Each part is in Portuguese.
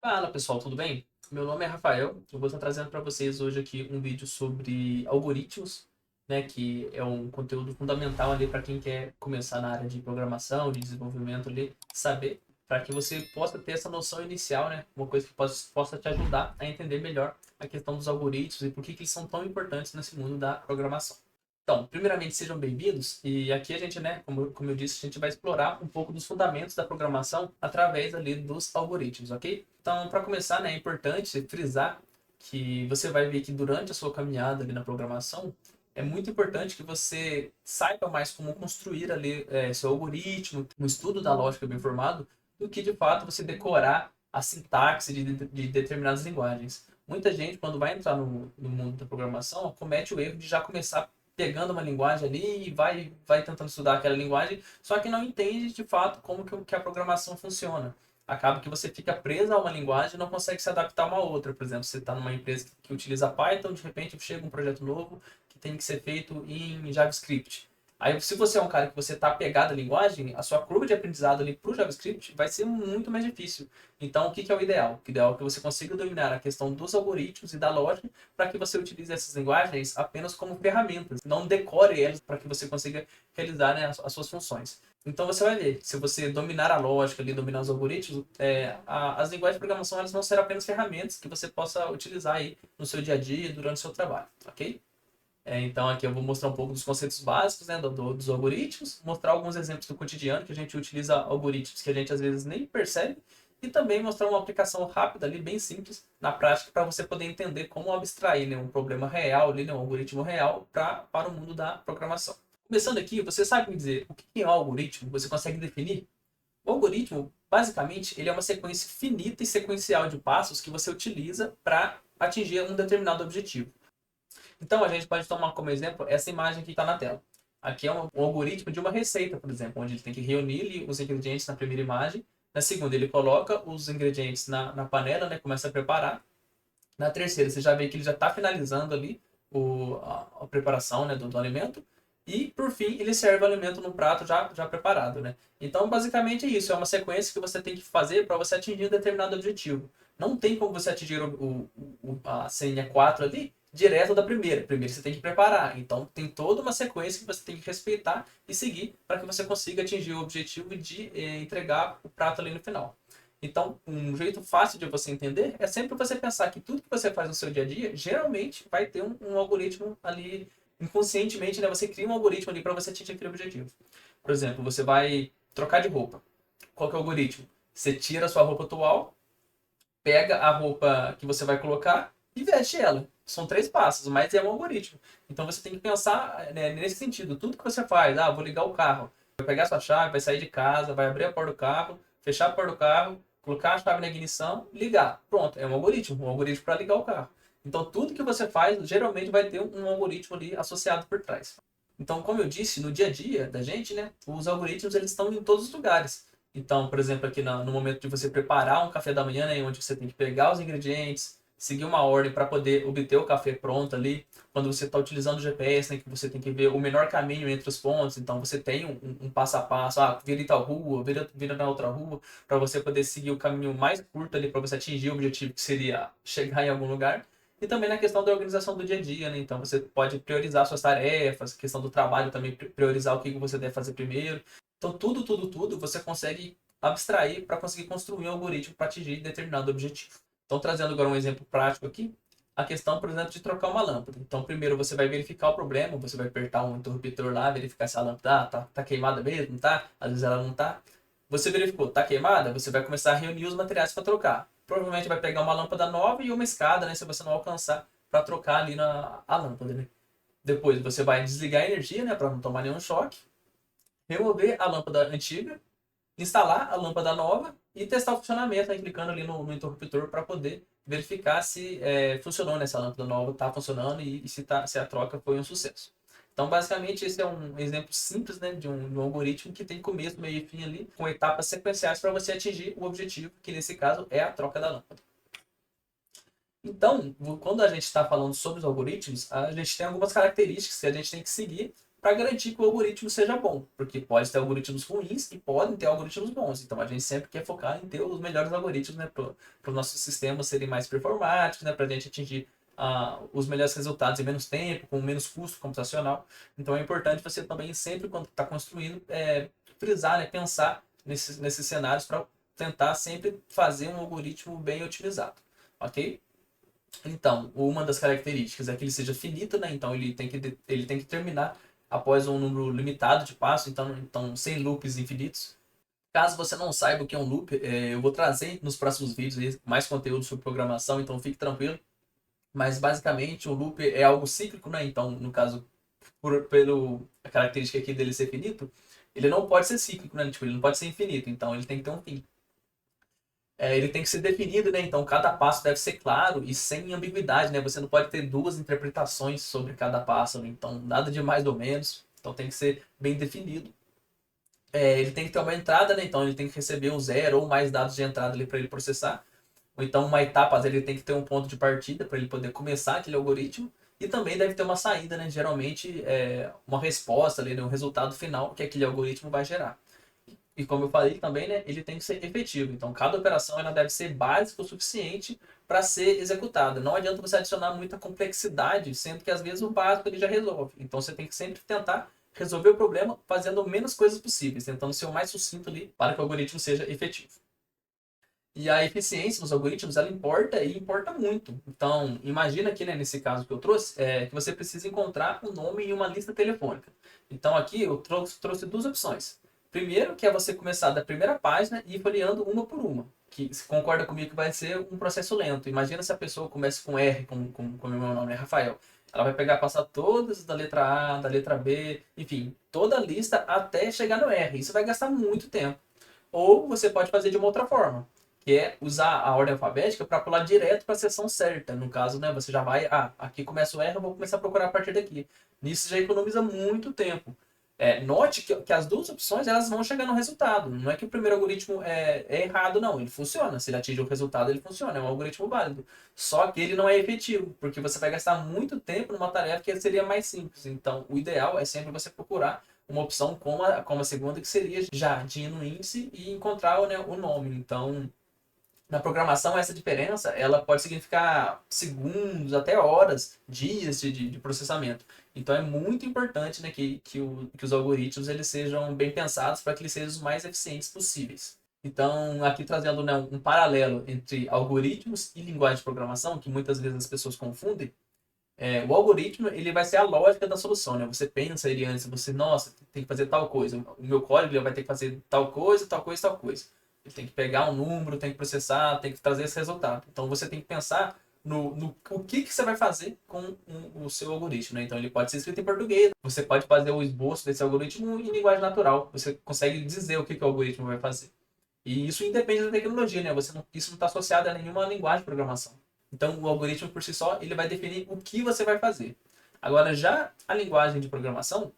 Fala pessoal, tudo bem? Meu nome é Rafael, eu vou estar trazendo para vocês hoje aqui um vídeo sobre algoritmos, né, que é um conteúdo fundamental ali para quem quer começar na área de programação, de desenvolvimento ali, saber, para que você possa ter essa noção inicial, né, uma coisa que possa te ajudar a entender melhor a questão dos algoritmos e por que eles são tão importantes nesse mundo da programação. Então, primeiramente, sejam bem-vindos. E aqui a gente, né, como eu disse, a gente vai explorar um pouco dos fundamentos da programação através ali dos algoritmos, ok? Então, para começar, né, é importante frisar que você vai ver que durante a sua caminhada ali na programação, é muito importante que você saiba mais como construir ali seu algoritmo, um estudo da lógica bem formado, do que de fato você decorar a sintaxe de determinadas linguagens. Muita gente, quando vai entrar no mundo da programação, comete o erro de já começar pegando uma linguagem ali e vai tentando estudar aquela linguagem, só que não entende de fato como que a programação funciona. Acaba que você fica preso a uma linguagem e não consegue se adaptar a uma outra. Por exemplo, você está numa empresa que utiliza Python, de repente chega um projeto novo que tem que ser feito em JavaScript. Aí, se você é um cara que você está apegado à linguagem, a sua curva de aprendizado ali para o JavaScript vai ser muito mais difícil. Então, o que é o ideal? O ideal é que você consiga dominar a questão dos algoritmos e da lógica para que você utilize essas linguagens apenas como ferramentas. Não decore elas para que você consiga realizar, né, as suas funções. Então você vai ver, se você dominar a lógica ali, dominar os algoritmos, as linguagens de programação elas vão ser apenas ferramentas que você possa utilizar aí no seu dia a dia, durante o seu trabalho, ok? Então aqui eu vou mostrar um pouco dos conceitos básicos, né, dos algoritmos, mostrar alguns exemplos do cotidiano que a gente utiliza algoritmos que a gente às vezes nem percebe e também mostrar uma aplicação rápida ali, bem simples, na prática, para você poder entender como abstrair, né, um problema real ali, né, um algoritmo real para o mundo da programação. Começando aqui, você sabe me dizer o que é um algoritmo? Você consegue definir? O algoritmo, basicamente, ele é uma sequência finita e sequencial de passos que você utiliza para atingir um determinado objetivo. Então, a gente pode tomar como exemplo essa imagem que está na tela. Aqui é um algoritmo de uma receita, por exemplo, onde ele tem que reunir os ingredientes na primeira imagem. Na segunda, ele coloca os ingredientes na panela, né, começa a preparar. Na terceira, você já vê que ele já está finalizando ali a preparação, né, do alimento. E, por fim, ele serve o alimento num prato já preparado, né? Então, basicamente é isso. É uma sequência que você tem que fazer para você atingir um determinado objetivo. Não tem como você atingir a senha 4 ali direto da primeira. Primeiro você tem que preparar. Então, tem toda uma sequência que você tem que respeitar e seguir para que você consiga atingir o objetivo de entregar o prato ali no final. Então, um jeito fácil de você entender é sempre você pensar que tudo que você faz no seu dia a dia, geralmente vai ter um algoritmo ali, inconscientemente, né? Você cria um algoritmo ali para você atingir aquele objetivo. Por exemplo, você vai trocar de roupa. Qual que é o algoritmo? Você tira a sua roupa atual, pega a roupa que você vai colocar e veste ela. São três passos, mas é um algoritmo. Então você tem que pensar, né, nesse sentido. Tudo que você faz, vou ligar o carro. Vai pegar sua chave, vai sair de casa, vai abrir a porta do carro, fechar a porta do carro, colocar a chave na ignição, ligar. Pronto, é um algoritmo para ligar o carro. Então tudo que você faz, geralmente vai ter um algoritmo ali associado por trás. Então, como eu disse, no dia a dia da gente, né, os algoritmos eles estão em todos os lugares. Então, por exemplo, aqui no momento de você preparar um café da manhã, né, onde você tem que pegar os ingredientes, seguir uma ordem para poder obter o café pronto ali. Quando você está utilizando o GPS, né, que você tem que ver o menor caminho entre os pontos. Então, você tem um passo a passo. Vira em tal rua, vira na outra rua, para você poder seguir o caminho mais curto ali para você atingir o objetivo que seria chegar em algum lugar. E também na questão da organização do dia a dia, né? Então, você pode priorizar suas tarefas, questão do trabalho também, priorizar o que você deve fazer primeiro. Então, tudo você consegue abstrair para conseguir construir um algoritmo para atingir determinado objetivo. Então, trazendo agora um exemplo prático aqui, a questão, por exemplo, de trocar uma lâmpada. Então, primeiro você vai verificar o problema, você vai apertar um interruptor lá, verificar se a lâmpada tá queimada mesmo, tá? Às vezes ela não tá. Você verificou, tá queimada? Você vai começar a reunir os materiais para trocar. Provavelmente vai pegar uma lâmpada nova e uma escada, né? Se você não alcançar, para trocar ali a lâmpada, né? Depois você vai desligar a energia, né? Para não tomar nenhum choque, remover a lâmpada antiga, instalar a lâmpada nova e testar o funcionamento, né, clicando ali no interruptor para poder verificar se funcionou nessa lâmpada nova, está funcionando e se a troca foi um sucesso. Então, basicamente, esse é um exemplo simples, né, de um algoritmo que tem começo, meio e fim ali, com etapas sequenciais para você atingir o objetivo, que nesse caso é a troca da lâmpada. Então, quando a gente está falando sobre os algoritmos, a gente tem algumas características que a gente tem que seguir para garantir que o algoritmo seja bom, porque pode ter algoritmos ruins e podem ter algoritmos bons. Então a gente sempre quer focar em ter os melhores algoritmos, né, para os nossos sistemas serem mais performáticos, né, para a gente atingir os melhores resultados em menos tempo, com menos custo computacional. Então é importante você também sempre, quando está construindo, frisar, né, pensar nesses cenários para tentar sempre fazer um algoritmo bem otimizado, ok? Então, uma das características é que ele seja finito, né? Então ele tem que terminar após um número limitado de passos, então sem loops infinitos. Caso você não saiba o que é um loop, eu vou trazer nos próximos vídeos aí mais conteúdo sobre programação, então fique tranquilo. Mas basicamente o loop é algo cíclico, né? Então, no caso, pelo a característica aqui dele ser finito, ele não pode ser cíclico, né? Tipo, ele não pode ser infinito, então ele tem que ter um fim. Ele tem que ser definido, né? Então cada passo deve ser claro e sem ambiguidade, né? Você não pode ter duas interpretações sobre cada passo, né? Então nada de mais ou menos. Então tem que ser bem definido. Ele tem que ter uma entrada, né? Então ele tem que receber um zero ou mais dados de entrada ali para ele processar. Ou então uma etapa, ele tem que ter um ponto de partida para ele poder começar aquele algoritmo. E também deve ter uma saída, né? Geralmente uma resposta ali, né? Um resultado final que aquele algoritmo vai gerar. E como eu falei também, né, ele tem que ser efetivo. Então, cada operação ela deve ser básica o suficiente para ser executada. Não adianta você adicionar muita complexidade, sendo que às vezes o básico ele já resolve. Então, você tem que sempre tentar resolver o problema fazendo menos coisas possíveis, tentando ser o mais sucinto ali para que o algoritmo seja efetivo. E a eficiência nos algoritmos, ela importa e importa muito. Então, imagina aqui, né, nesse caso que eu trouxe, que você precisa encontrar um nome em uma lista telefônica. Então, aqui eu trouxe duas opções. Primeiro, que é você começar da primeira página e ir folheando uma por uma. Que você concorda comigo que vai ser um processo lento. Imagina se a pessoa começa com R, como o meu nome é Rafael. Ela vai pegar, passar todas da letra A, da letra B, enfim, toda a lista até chegar no R. Isso vai gastar muito tempo. Ou você pode fazer de uma outra forma, que é usar a ordem alfabética para pular direto para a seção certa. No caso, né, você já vai, aqui começa o R, eu vou começar a procurar a partir daqui. Nisso já economiza muito tempo. Note que as duas opções elas vão chegar no resultado. Não é que o primeiro algoritmo é errado, não. Ele funciona. Se ele atinge o resultado, ele funciona. É um algoritmo válido. Só que ele não é efetivo, porque você vai gastar muito tempo numa tarefa que seria mais simples. Então, o ideal é sempre você procurar uma opção como a segunda, que seria jardim no índice e encontrar, né, o nome. Então, na programação, essa diferença ela pode significar segundos, até horas, dias de processamento. Então é muito importante, né, que os algoritmos eles sejam bem pensados para que eles sejam os mais eficientes possíveis. Então, aqui trazendo, né, um paralelo entre algoritmos e linguagem de programação, que muitas vezes as pessoas confundem, o algoritmo ele vai ser a lógica da solução, né? Você pensa ele antes, você, nossa, tem que fazer tal coisa. O meu código ele vai ter que fazer tal coisa, tal coisa, tal coisa. Ele tem que pegar um número, tem que processar, tem que trazer esse resultado. Então você tem que pensar no o que você vai fazer com o seu algoritmo, né? Então ele pode ser escrito em português, você pode fazer o esboço desse algoritmo em linguagem natural. Você consegue dizer o que o algoritmo vai fazer. E isso independe da tecnologia, né? Isso não está associado a nenhuma linguagem de programação. Então, o algoritmo por si só, ele vai definir o que você vai fazer. Agora, já a linguagem de programação,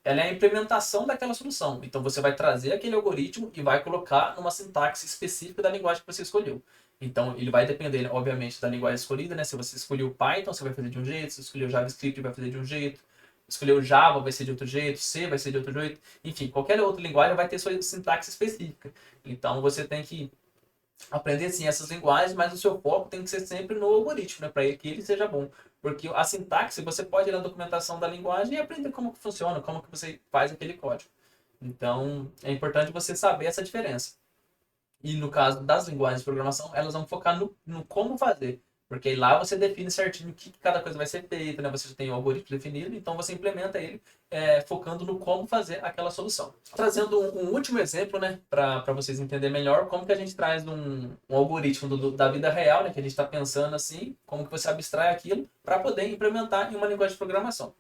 ela é a implementação daquela solução. Então, você vai trazer aquele algoritmo e vai colocar numa sintaxe específica da linguagem que você escolheu. Então, ele vai depender, obviamente, da linguagem escolhida, né? Se você escolheu Python, você vai fazer de um jeito. Se você escolheu JavaScript, vai fazer de um jeito. Escolheu Java, vai ser de outro jeito. C vai ser de outro jeito. Enfim, qualquer outra linguagem vai ter sua sintaxe específica. Então, você tem que aprender sim essas linguagens, mas o seu foco tem que ser sempre no algoritmo, né, para que ele seja bom. Porque a sintaxe, você pode ir na documentação da linguagem e aprender como que funciona, como que você faz aquele código. Então, é importante você saber essa diferença. E no caso das linguagens de programação, elas vão focar no como fazer. Porque aí lá você define certinho o que cada coisa vai ser feita, né? Você já tem o algoritmo definido, então você implementa ele focando no como fazer aquela solução. Trazendo um último exemplo, né? Para vocês entenderem melhor como que a gente traz um algoritmo da vida real, né? Que a gente está pensando assim, como que você abstrai aquilo para poder implementar em uma linguagem de programação.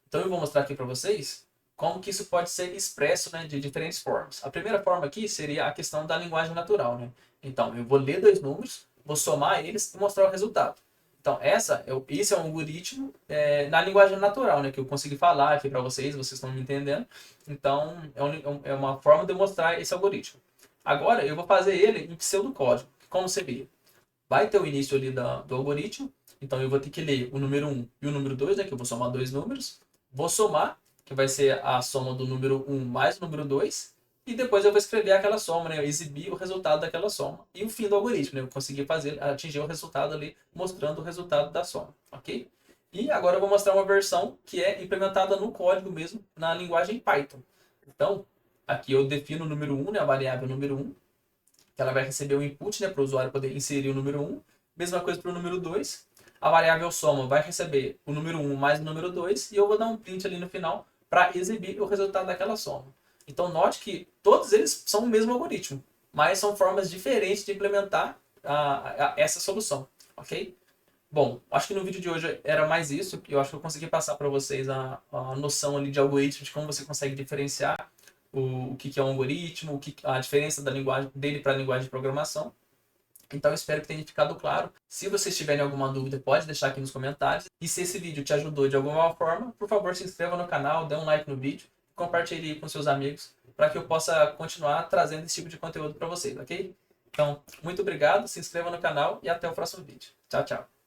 Então eu vou mostrar aqui para vocês como que isso pode ser expresso, né, de diferentes formas. A primeira forma aqui seria a questão da linguagem natural, né? Então, eu vou ler dois números, vou somar eles e mostrar o resultado. Então, esse é um algoritmo na linguagem natural, né? Que eu consegui falar aqui para vocês estão me entendendo. Então, é uma forma de eu mostrar esse algoritmo. Agora, eu vou fazer ele em pseudocódigo. Como seria? Vai ter o início ali do algoritmo. Então, eu vou ter que ler o número um e o número 2, né? Que eu vou somar dois números. Vou somar, que vai ser a soma do número 1 mais o número 2, e depois eu vou escrever aquela soma, né? Eu exibir o resultado daquela soma. E o fim do algoritmo, né? Eu consegui atingir o resultado ali, mostrando o resultado da soma, ok? E agora eu vou mostrar uma versão que é implementada no código mesmo, na linguagem Python. Então, aqui eu defino o número 1, né? A variável número 1, que ela vai receber o input, né? Para o usuário poder inserir o número 1. Mesma coisa para o número 2. A variável soma vai receber o número 1 mais o número 2, e eu vou dar um print ali no final para exibir o resultado daquela soma. Então, note que todos eles são o mesmo algoritmo, mas são formas diferentes de implementar essa solução, ok? Bom, acho que no vídeo de hoje era mais isso. Eu acho que eu consegui passar para vocês a noção ali de algoritmo, de como você consegue diferenciar o que é um algoritmo, a diferença da linguagem dele para a linguagem de programação. Então, espero que tenha ficado claro. Se vocês tiverem alguma dúvida, pode deixar aqui nos comentários. E se esse vídeo te ajudou de alguma forma, por favor, se inscreva no canal, dê um like no vídeo, compartilhe com seus amigos, para que eu possa continuar trazendo esse tipo de conteúdo para vocês, ok? Então, muito obrigado, se inscreva no canal e até o próximo vídeo. Tchau, tchau.